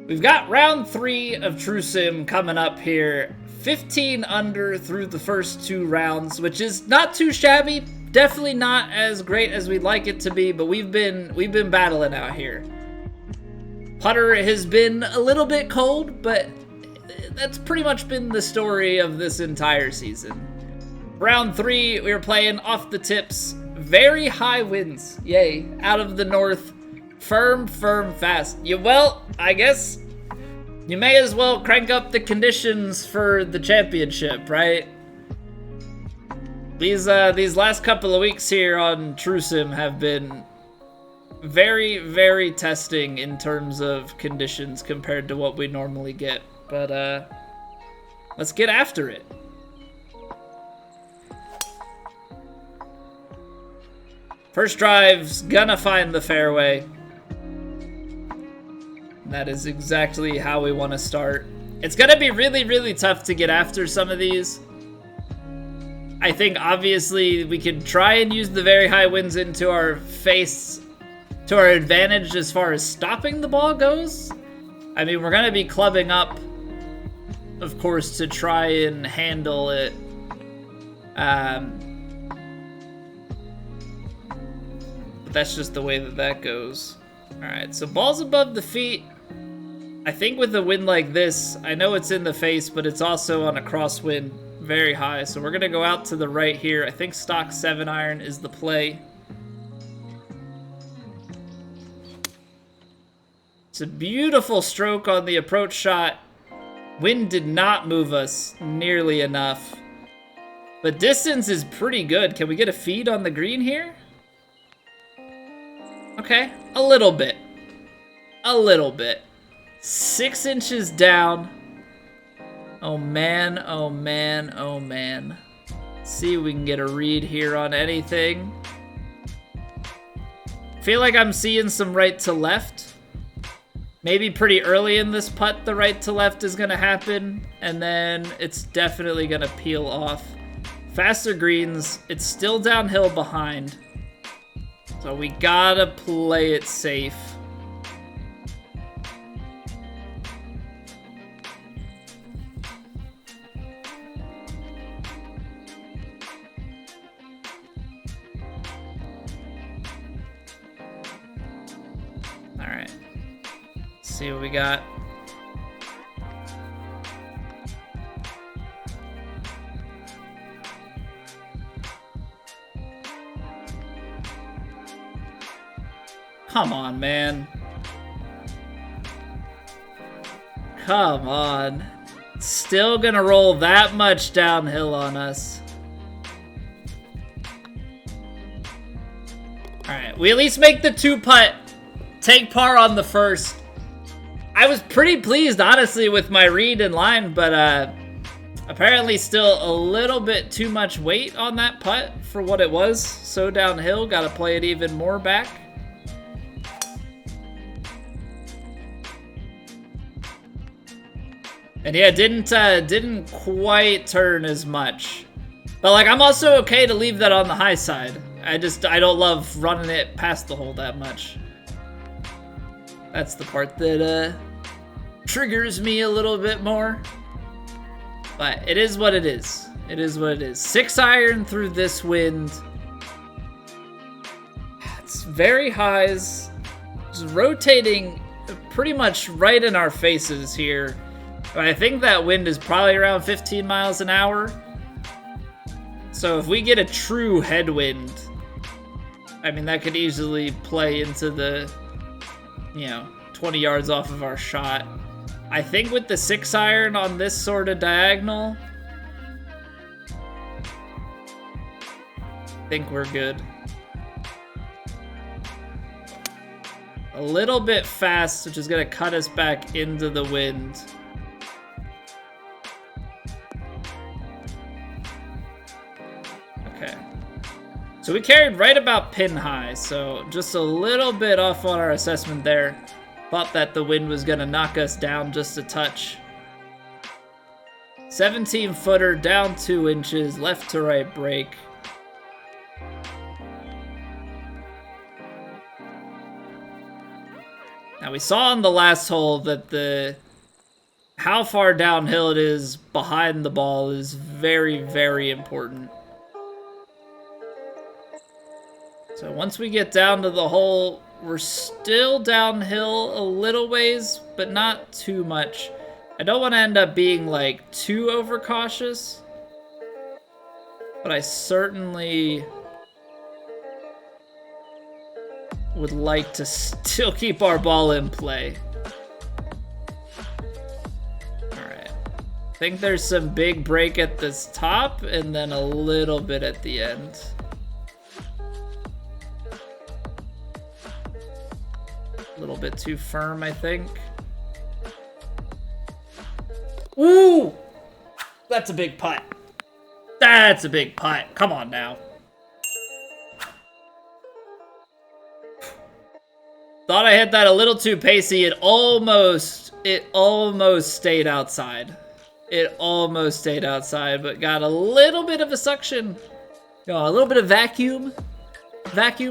We've got round 3 of True Sim coming up here. 15 under through the first 2 rounds, which is not too shabby. Definitely not as great as we'd like it to be, but we've been battling out here. Putter has been a little bit cold, but that's pretty much been the story of this entire season. Round 3, we were playing off the tips. Very high winds. Yay. Out of the north. Firm, fast. Well, I guess you may as well crank up the conditions for the championship, right? These last couple of weeks here on True Sim have been very testing in terms of conditions compared to what we normally get. But let's get after it. First drive's gonna find the fairway. That is exactly how we want to start. It's gonna be really tough to get after some of these. I think obviously we can try and use the very high winds into our face, to our advantage as far as stopping the ball goes. I mean, we're gonna be clubbing up, of course, to try and handle it. But that's just the way that goes. All right, so ball's above the feet. I think with a wind like this, I know it's in the face, but it's also on a crosswind very high. So we're gonna go out to the right here. I think stock 7-iron is the play. It's a beautiful stroke on the approach shot. Wind did not move us nearly enough, but distance is pretty good. Can we get a feed on the green here? Okay, a little bit. 6 inches down. Oh man. See if we can get a read here on anything. Feel like I'm seeing some right to left. Maybe pretty early in this putt, the right to left is gonna happen, and then it's definitely gonna peel off. Faster greens, it's still downhill behind. So we gotta play it safe. All right, let's see what we got. Come on, man. Come on. Still gonna roll that much downhill on us. Alright, we at least make the 2-putt. Take par on the first. I was pretty pleased, honestly, with my read and line, but apparently still a little bit too much weight on that putt for what it was. So downhill, gotta play it even more back. And yeah, didn't quite turn as much. But like, I'm also okay to leave that on the high side. I don't love running it past the hole that much. That's the part that triggers me a little bit more. But it is what it is. It is what it is. 6-iron through this wind. It's very highs. Just rotating pretty much right in our faces here. I think that wind is probably around 15 miles an hour. So if we get a true headwind, I mean, that could easily play into the, 20 yards off of our shot. I think with the 6-iron on this sort of diagonal, I think we're good. A little bit fast, which is going to cut us back into the wind. Okay. So we carried right about pin high, so just a little bit off on our assessment there. Thought that the wind was gonna knock us down just a touch. 17-footer, down 2 inches, left to right break. Now, we saw on the last hole that how far downhill it is behind the ball is very, very important. So once we get down to the hole, we're still downhill a little ways, but not too much. I don't want to end up being, like, too overcautious, but I certainly would like to still keep our ball in play. Alright. I think there's some big break at this top, and then a little bit at the end. A little bit too firm, I think. Ooh! That's a big putt. That's a big putt. Come on now. Thought I hit that a little too pacey. It almost stayed outside. It almost stayed outside, but got a little bit of a suction. Got a little bit of vacuum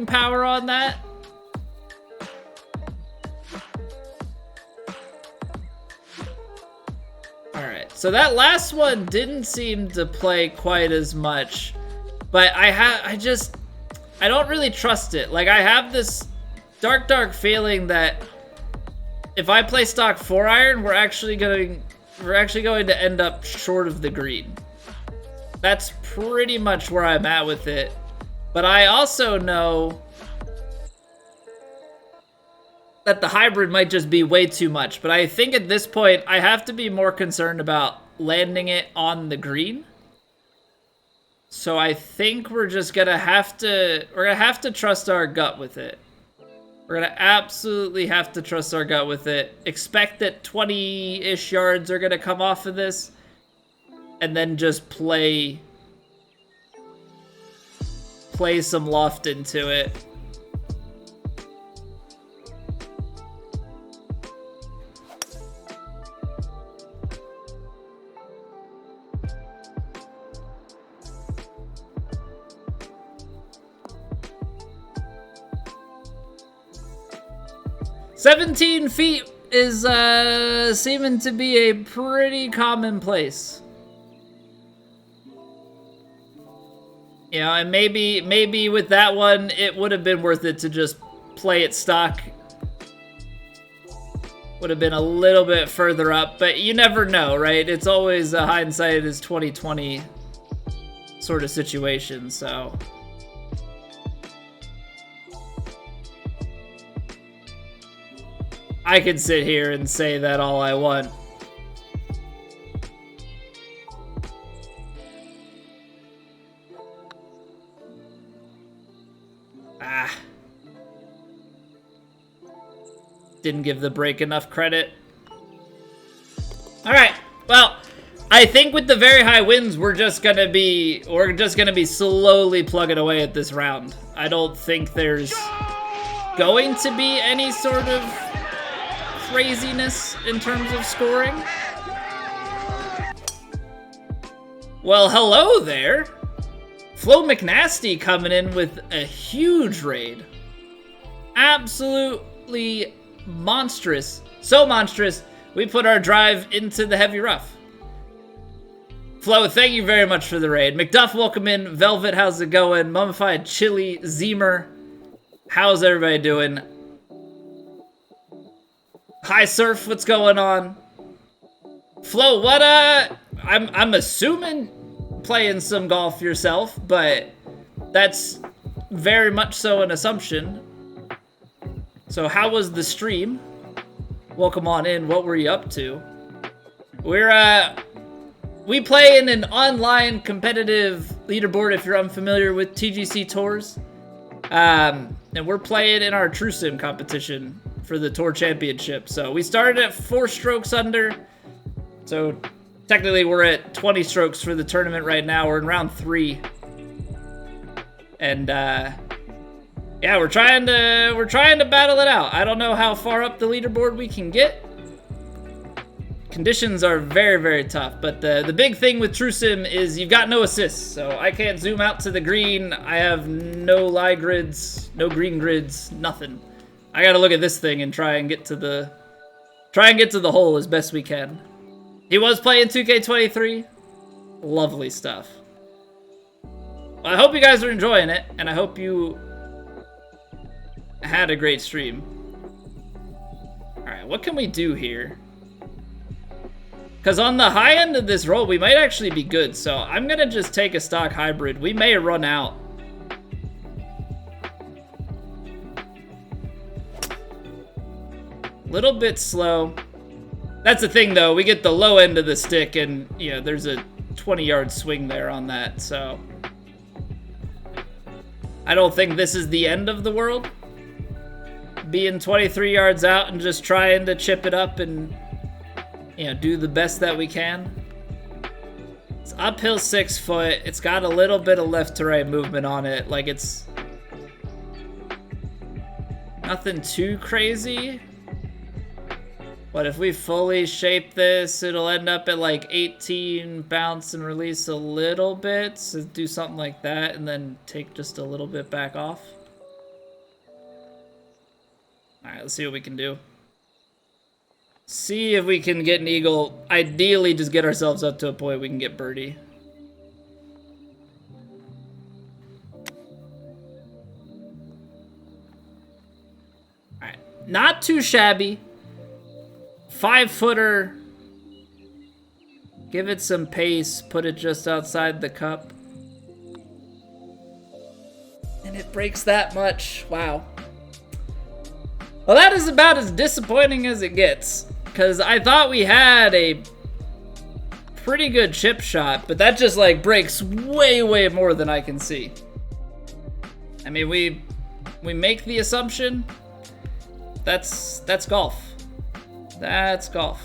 power on that. Alright, so that last one didn't seem to play quite as much, but I don't really trust it. Like, I have this dark feeling that if I play stock 4-iron, we're actually going to end up short of the green. That's pretty much where I'm at with it. But I also know that the hybrid might just be way too much. But I think at this point, I have to be more concerned about landing it on the green. So I think we're just gonna have to trust our gut with it. We're gonna absolutely have to trust our gut with it. Expect that 20-ish yards are gonna come off of this, and then just play some loft into it. "17 feet is seeming to be a pretty commonplace. You know, and maybe with that one, it would have been worth it to just play it stock. Would have been a little bit further up, but you never know, right? It's always a hindsight is 20/20 sort of situation, so. I could sit here and say that all I want. Didn't give the break enough credit. All right, well, I think with the very high winds, we're just gonna be slowly plugging away at this round. I don't think there's going to be any sort of craziness in terms of scoring. Well, hello there. Flo McNasty coming in with a huge raid. Absolutely monstrous. So monstrous, we put our drive into the heavy rough. Flo, thank you very much for the raid. McDuff, welcome in. Velvet, how's it going? Mummified Chili, Zemer, how's everybody doing? Hi Surf, what's going on? Flo, what I'm assuming playing some golf yourself, but that's very much so an assumption. So how was the stream? Welcome on in. What were you up to? We play in an online competitive leaderboard if you're unfamiliar with TGC Tours. And we're playing in our True Sim competition for the Tour Championship. So we started at 4 strokes under. So technically we're at 20 strokes for the tournament right now. We're in round 3. And yeah, we're trying to battle it out. I don't know how far up the leaderboard we can get. Conditions are very, very tough, but the big thing with True Sim is you've got no assists, so I can't zoom out to the green. I have no lie grids, no green grids, nothing. I gotta look at this thing and try and get to the hole as best we can. He was playing 2K23. Lovely stuff. Well, I hope you guys are enjoying it, and I hope you had a great stream. Alright, what can we do here? Because on the high end of this roll, we might actually be good, so I'm gonna just take a stock hybrid. We may run out. Little bit slow. That's the thing, though. We get the low end of the stick, and, you know, there's a 20-yard swing there on that, so I don't think this is the end of the world. Being 23 yards out and just trying to chip it up and, you know, do the best that we can. It's uphill 6 foot. It's got a little bit of left to right movement on it. Like, it's nothing too crazy. But if we fully shape this, it'll end up at like 18, bounce and release a little bit. So do something like that and then take just a little bit back off. All right, let's see what we can do. See if we can get an eagle. Ideally, just get ourselves up to a point we can get birdie. All right, not too shabby. 5-footer. Give it some pace. Put it just outside the cup. And it breaks that much. Wow. Well, that is about as disappointing as it gets. Because I thought we had a pretty good chip shot. But that just like breaks way, way more than I can see. I mean, we make the assumption. That's golf. That's golf.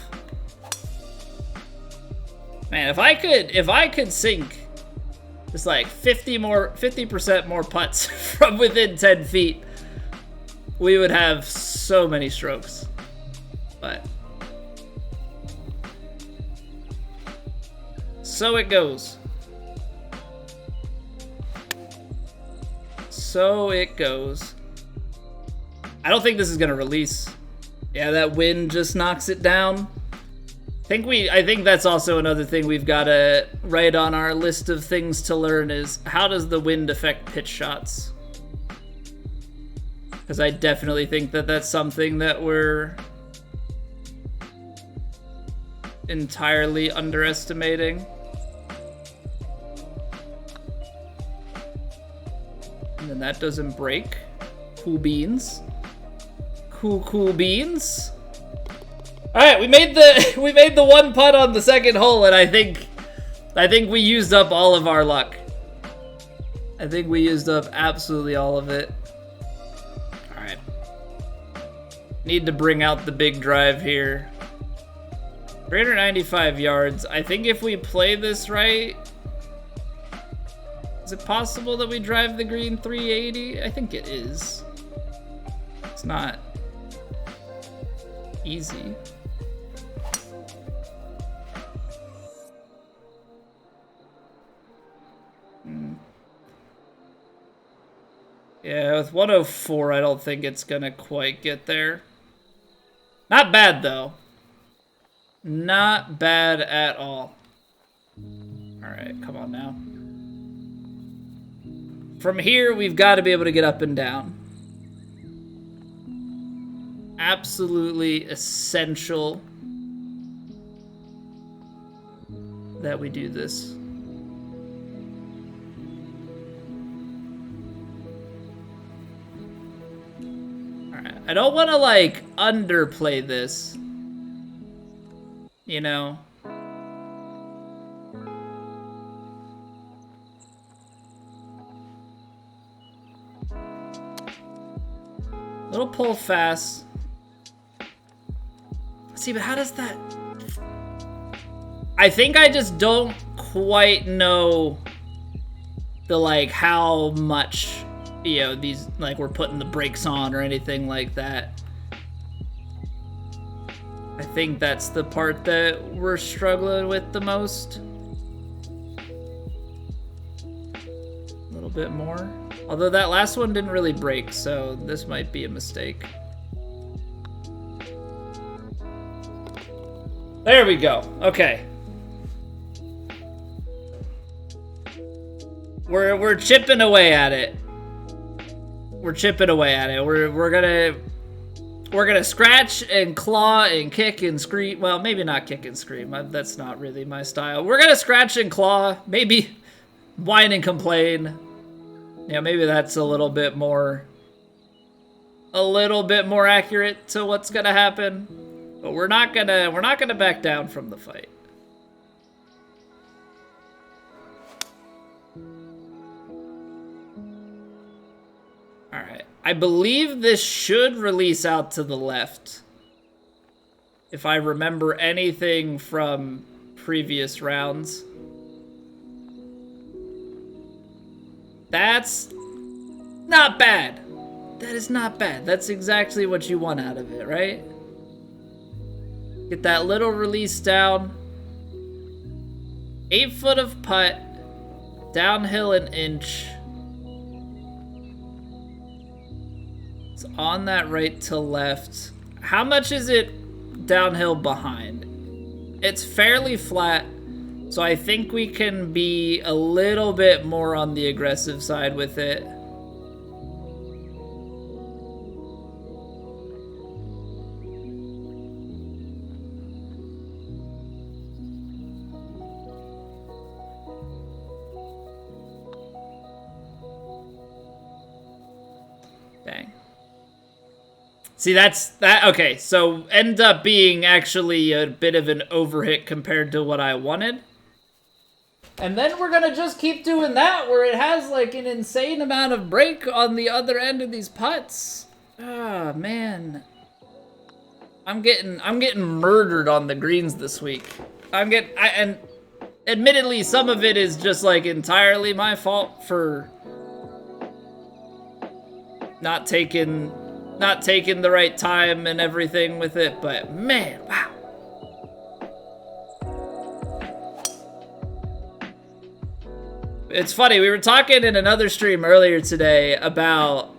Man, if I could sink just like 50% more putts from within 10 feet, we would have so many strokes. But so it goes. So it goes. I don't think this is gonna release. Yeah, that wind just knocks it down. I think that's also another thing we've got to write on our list of things to learn is how does the wind affect pitch shots? Because I definitely think that that's something that we're entirely underestimating. And then that doesn't break. Cool beans. Cool beans. All right, we made the one putt on the second hole, and I think we used up all of our luck. I think we used up absolutely all of it. All right. Need to bring out the big drive here. 395 yards. I think if we play this right, is it possible that we drive the green 380? I think it is. It's not easy. Yeah, with 104, I don't think it's gonna quite get there. Not bad, though. Not bad at all. Alright, come on now. From here, we've got to be able to get up and down. Absolutely essential that we do this. Alright, I don't want to like underplay this, you know. Little pull fast. See, but how does that... I think I just don't quite know the, like, how much, you know, these, like, we're putting the brakes on or anything like that. I think that's the part that we're struggling with the most. A little bit more. Although that last one didn't really break, so this might be a mistake. There we go. Okay. We're chipping away at it. We're chipping away at it. We're gonna scratch and claw and kick and scream. Well, maybe not kick and scream. That's not really my style. We're gonna scratch and claw. Maybe whine and complain. Yeah, maybe that's a little bit more accurate to what's gonna happen. But we're not gonna back down from the fight. All right. I believe this should release out to the left. If I remember anything from previous rounds. That's not bad. That is not bad. That's exactly what you want out of it, right? Get that little release down. 8 foot of putt. Downhill an inch. It's on that right to left. How much is it downhill behind? It's fairly flat. So I think we can be a little bit more on the aggressive side with it. Dang. See, okay, so end up being actually a bit of an overhit compared to what I wanted. And then we're gonna just keep doing that where it has like an insane amount of break on the other end of these putts. Ah, man. I'm getting murdered on the greens this week. And admittedly, some of it is just like entirely my fault for not taking the right time and everything with it, but man, wow. It's funny, we were talking in another stream earlier today about,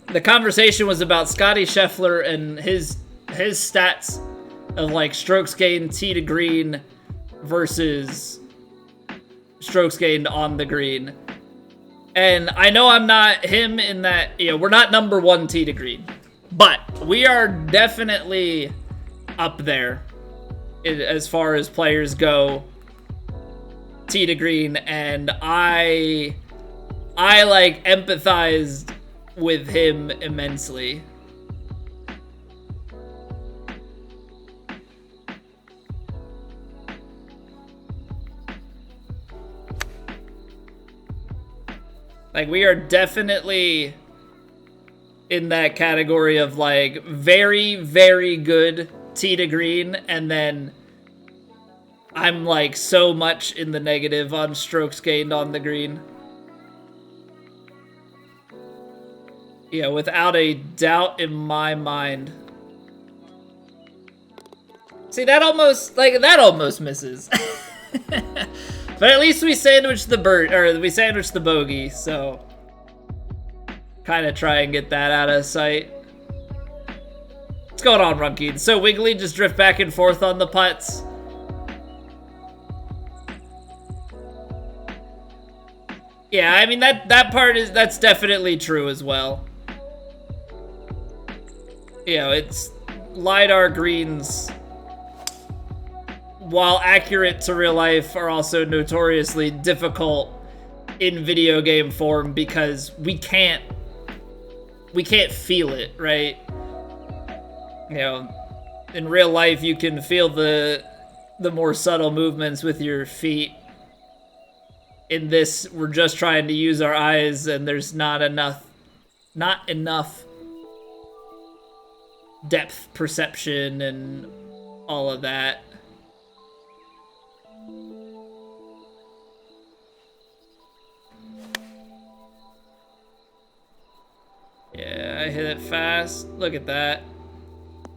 the conversation was about Scotty Scheffler and his stats of like strokes gained tee to green versus strokes gained on the green. And I know I'm not him in that, we're not number 1 tee to green, but we are definitely up there as far as players go, tee to green, and I like empathized with him immensely. Like, we are definitely in that category of like very, very good tee to green, and then I'm like so much in the negative on strokes gained on the green. Yeah, without a doubt in my mind. See, that almost misses. But at least we sandwiched the bogey, so kind of try and get that out of sight. What's going on, Runkeed? So Wiggly just drift back and forth on the putts. Yeah, I mean, that part that's definitely true as well. It's LiDAR greens, while accurate to real life, are also notoriously difficult in video game form because we can't feel it, right? In real life you can feel the more subtle movements with your feet. In this, we're just trying to use our eyes, and there's not enough depth perception and all of that. Yeah, I hit it fast. Look at that.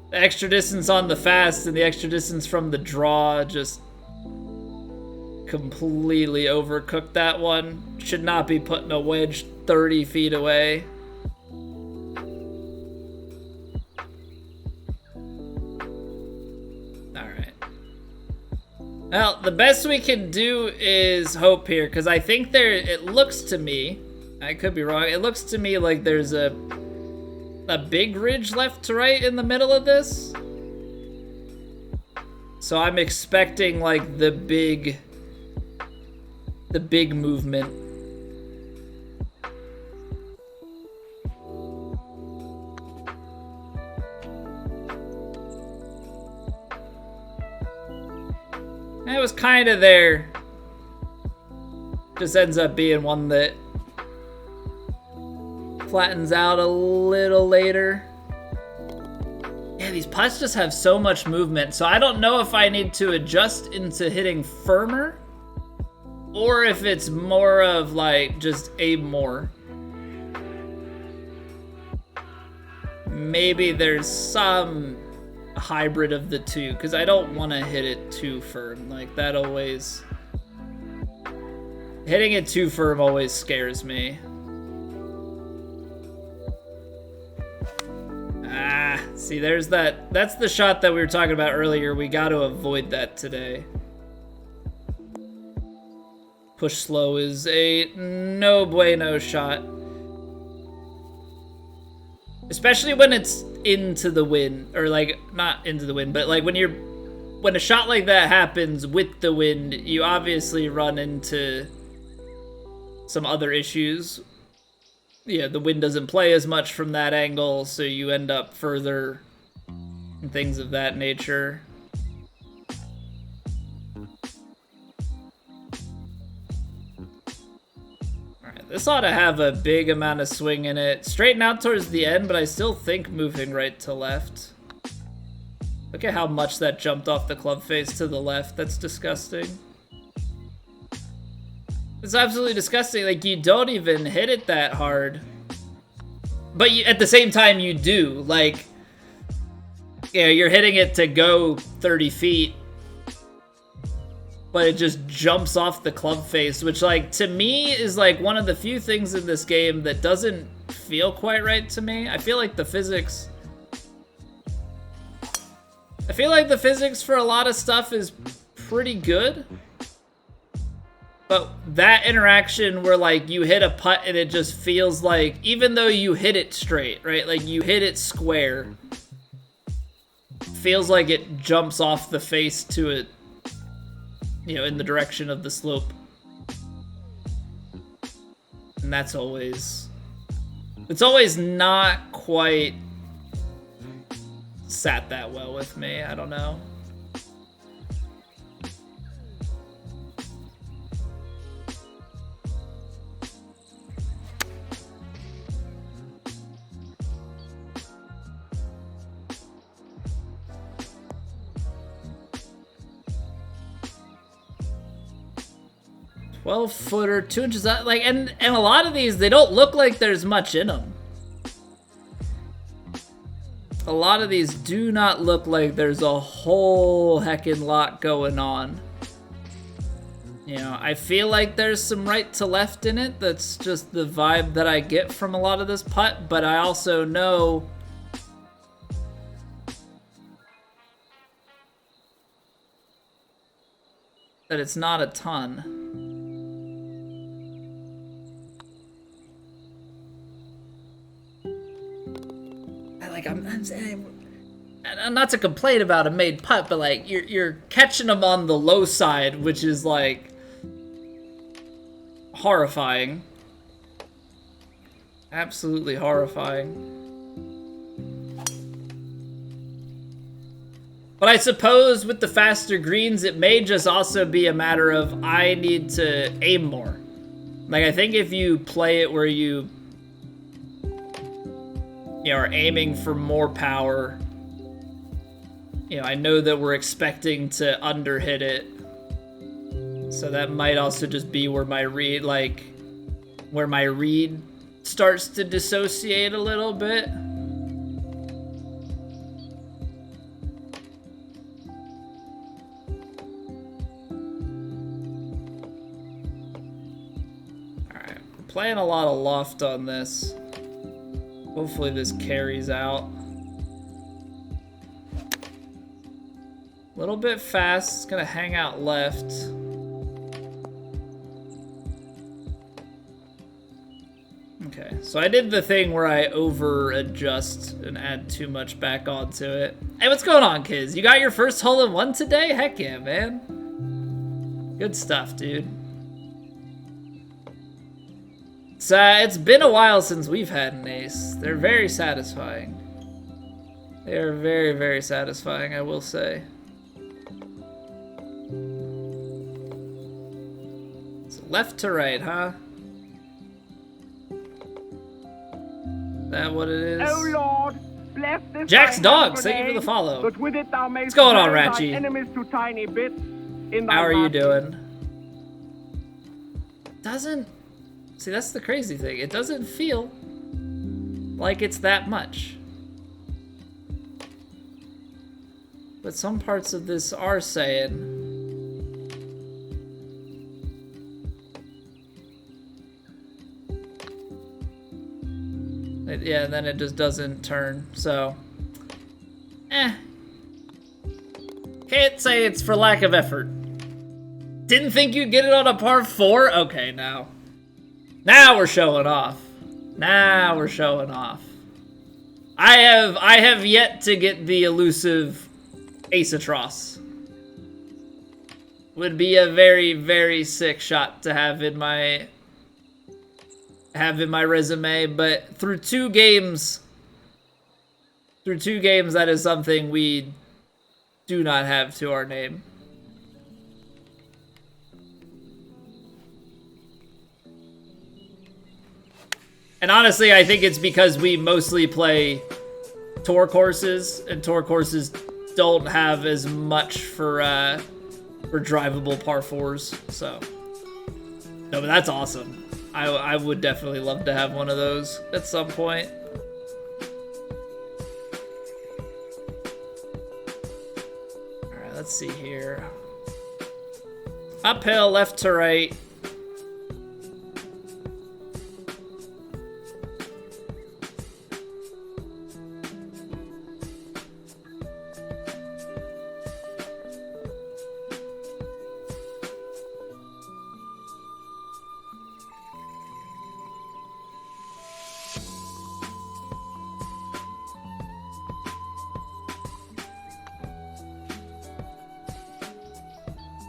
The extra distance on the fast and the extra distance from the draw just completely overcooked that one. Should not be putting a wedge 30 feet away. Alright. Well, the best we can do is hope here, because I think it looks to me, I could be wrong, it looks to me like there's a big ridge left to right in the middle of this. So I'm expecting like the big movement. It was kind of there. Just ends up being one that flattens out a little later. Yeah, these putts just have so much movement, so I don't know if I need to adjust into hitting firmer or if it's more of like just aim more. Maybe there's some hybrid of the two, because I don't want to hit it too firm. Like that always... Hitting it too firm always scares me. Ah, see, there's that. That's the shot that we were talking about earlier. We got to avoid that today. Push slow is a no bueno shot. Especially when it's into the wind, or like, not into the wind, but like when a shot like that happens with the wind, you obviously run into some other issues. Yeah, the wind doesn't play as much from that angle, so you end up further and things of that nature. Alright, this ought to have a big amount of swing in it. Straighten out towards the end, but I still think moving right to left. Look at how much that jumped off the club face to the left. That's disgusting. It's absolutely disgusting. Like, you don't even hit it that hard. But you, at the same time, you do. Like, yeah, you're hitting it to go 30 feet. But it just jumps off the club face, which, like, to me is, like, one of the few things in this game that doesn't feel quite right to me. I feel like the physics... for a lot of stuff is pretty good. But that interaction where, like, you hit a putt and it just feels like, even though you hit it straight, right? Like, you hit it square. Feels like it jumps off the face to it, you know, in the direction of the slope. And that's always... It's always not quite sat that well with me. I don't know. Footer, 2 inches out, like, and a lot of these, they don't look like there's much in them. A lot of these do not look like there's a whole heckin' lot going on. You know, I feel like there's some right to left in it. That's just the vibe that I get from a lot of this putt, but I also know that it's not a ton. Like, I'm saying, not to complain about a made putt, but like you're catching them on the low side, which is like horrifying. Absolutely horrifying. But I suppose with the faster greens, it may just also be a matter of I need to aim more. Like, I think if you play it where you are aiming for more power. You know, I know that we're expecting to underhit it. So that might also just be where my read, starts to dissociate a little bit. Alright, we're playing a lot of loft on this. Hopefully this carries out. A little bit fast. It's gonna hang out left. Okay, so I did the thing where I over-adjust and add too much back onto it. Hey, what's going on, kids? You got your first hole-in-one today? Heck yeah, man. Good stuff, dude. It's been a while since we've had an ace. They're very satisfying. They are very, very satisfying, I will say. So left to right, huh? Is that what it is? Oh Lord, bless this Jack's dog, thank you for the follow. But with it thou mayst What's going on, tear thy Ratchy? enemies to tiny bits in thy How are you basket. doing? Doesn't... See, that's the crazy thing. It doesn't feel like it's that much. But some parts of this are saying... Yeah, and then it just doesn't turn, so... Can't say it's for lack of effort. Didn't think you'd get it on a par 4? Okay, now. Now we're showing off. Now we're showing off. I have yet to get the elusive Ace Atross. Would be a very, very sick shot to have in my resume, but through two games, that is something we do not have to our name. And honestly, I think it's because we mostly play tour courses, and tour courses don't have as much for drivable par 4s, so. No, but that's awesome. I would definitely love to have one of those at some point. Alright, let's see here. Uphill, left to right.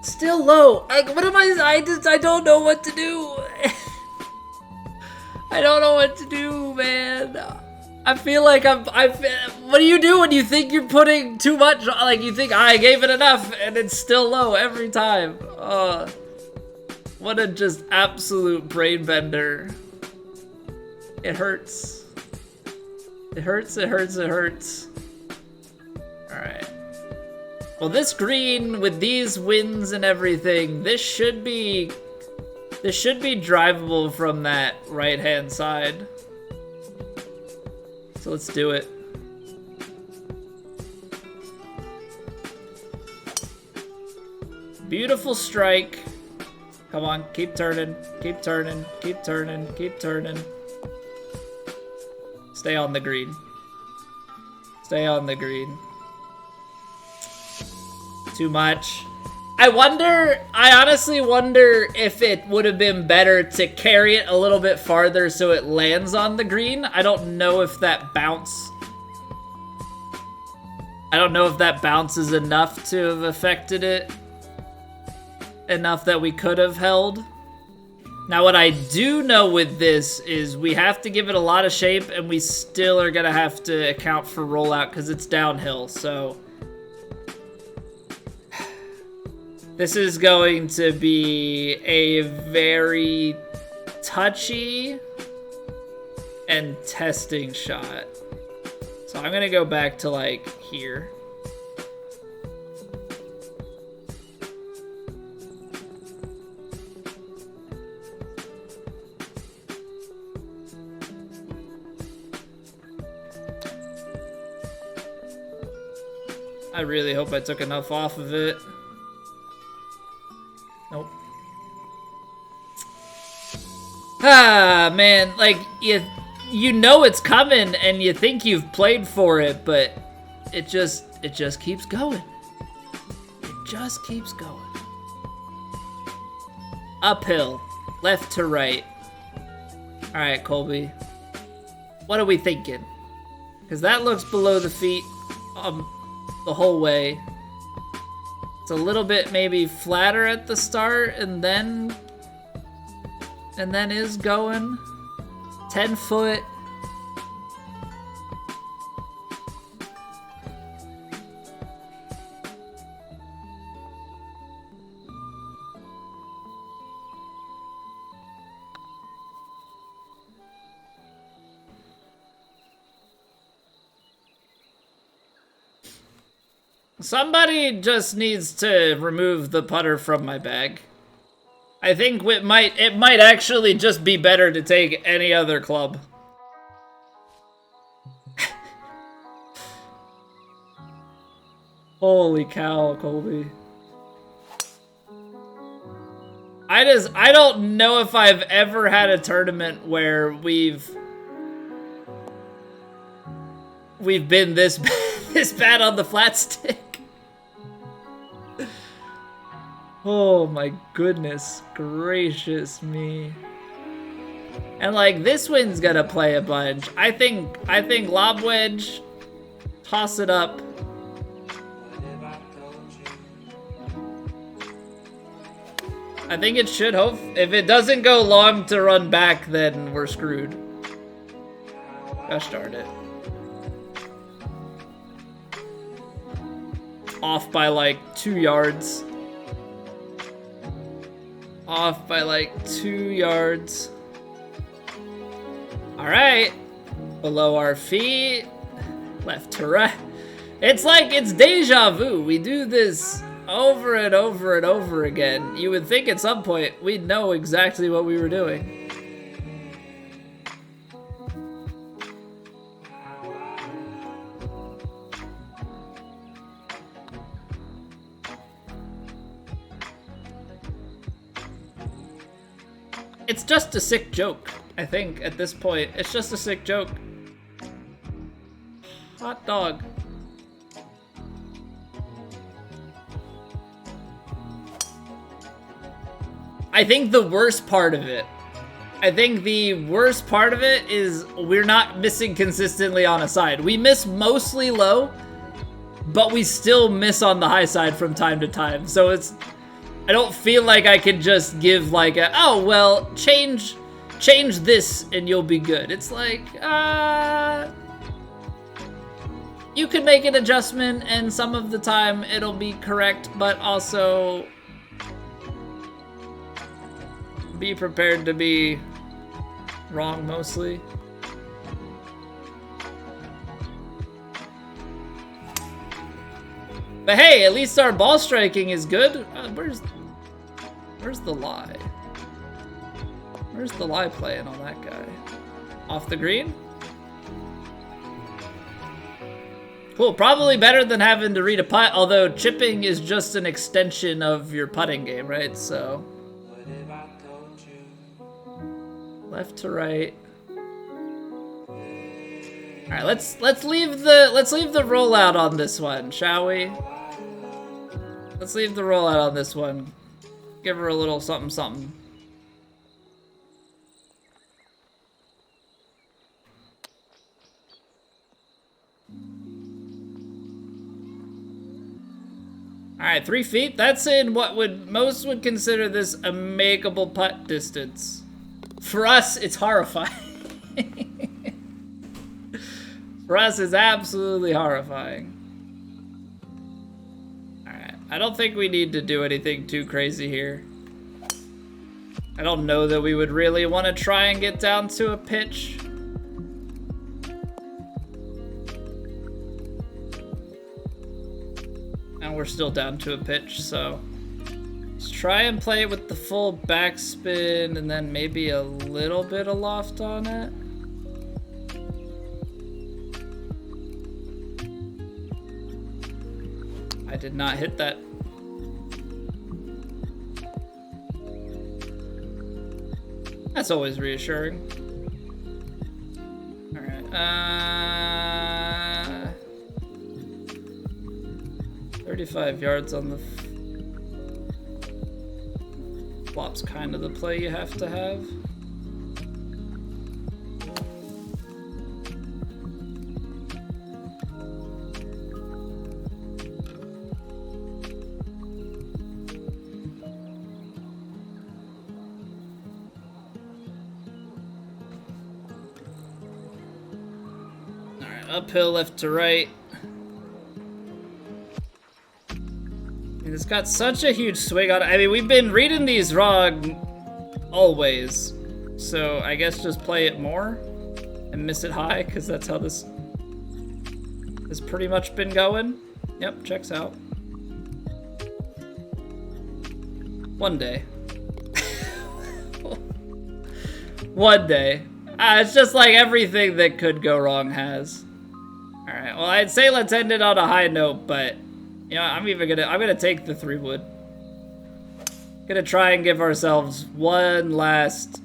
Still low. What am I don't know what to do. I don't know what to do, man. I feel like what do you do when you think you're putting too much? Like, you think, I gave it enough, and it's still low every time. What a just absolute brain bender. It hurts. It hurts, it hurts, it hurts. Alright. Well, this green, with these winds and everything, this should be drivable from that right-hand side. So let's do it. Beautiful strike. Come on, keep turning, keep turning, keep turning, keep turning. Stay on the green. Stay on the green. Too much. I honestly wonder if it would have been better to carry it a little bit farther so it lands on the green. I don't know if that bounce is enough to have affected it enough that we could have held. Now, what I do know with this is we have to give it a lot of shape, and we still are gonna have to account for rollout because it's downhill, so this is going to be a very touchy and testing shot. So I'm gonna go back to like here. I really hope I took enough off of it. Nope. Ah, man, like, you know it's coming and you think you've played for it, but it just keeps going. just keeps going. Uphill, left to right. All right, Colby. What are we thinking? Because that looks below the feet the whole way. It's a little bit maybe flatter at the start and then is going 10 foot. Somebody just needs to remove the putter from my bag. I think it might actually just be better to take any other club. Holy cow, Colby. I don't know if I've ever had a tournament where we've been this bad on the flat stick. Oh my goodness gracious me. And like this wind's gonna play a bunch. I think lob wedge, toss it up. I think it should hope. If it doesn't go long to run back, then we're screwed. Gosh darn it. Off by like 2 yards. Off by like 2 yards. All right. Below our feet. Left to right. It's like it's deja vu. We do this over and over and over again. You would think at some point we'd know exactly what we were doing. It's just a sick joke, I think, at this point. It's just a sick joke. Hot dog. I think the worst part of it, is we're not missing consistently on a side. We miss mostly low, but we still miss on the high side from time to time. So I don't feel like I could just give like a, oh, well, change this and you'll be good. It's like, you can make an adjustment and some of the time it'll be correct, but also be prepared to be wrong mostly. But hey, at least our ball striking is good. Where's the lie? Where's the lie playing on that guy? Off the green? Cool, probably better than having to read a putt, although chipping is just an extension of your putting game, right? So left to right. All right, let's leave the rollout on this one, shall we? Let's leave the rollout on this one. Give her a little something something. All right, 3 feet. That's in what most would consider this a makeable putt distance. For us, it's horrifying. For us, it's absolutely horrifying. Alright, I don't think we need to do anything too crazy here. I don't know that we would really want to try and get down to a pitch. And we're still down to a pitch, so let's try and play it with the full backspin and then maybe a little bit of loft on it. I did not hit that. That's always reassuring. All right. 35 yards on the Flop's kind of the play you have to have. Alright, uphill left to right. It's got such a huge swing on it. I mean, we've been reading these wrong always. So I guess just play it more and miss it high, because that's how this has pretty much been going. Yep, checks out. One day. One day. It's just like everything that could go wrong has. Alright, well, I'd say let's end it on a high note, but you know, I'm gonna take the 3-wood. Gonna try and give ourselves one last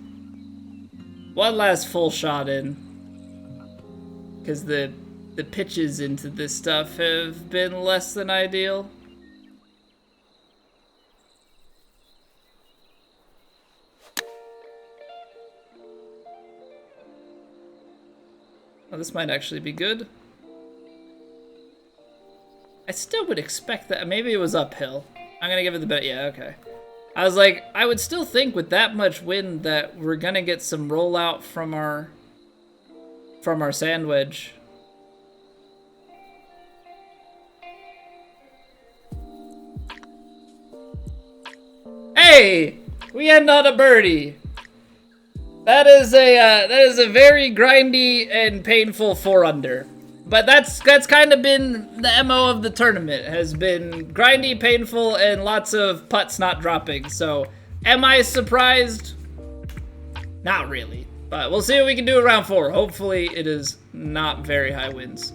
full shot in, because the pitches into this stuff have been less than ideal. Oh, this might actually be good. I still would expect that. Maybe it was uphill. I'm gonna give it the bet. Yeah, okay. I was like, I would still think with that much wind that we're gonna get some rollout from our sand wedge. Hey, we end on a birdie. That is a very grindy and painful 4-under. But that's kind of been the MO of the tournament, has been grindy, painful, and lots of putts not dropping. So, am I surprised? Not really. But we'll see what we can do in round 4. Hopefully, it is not very high winds.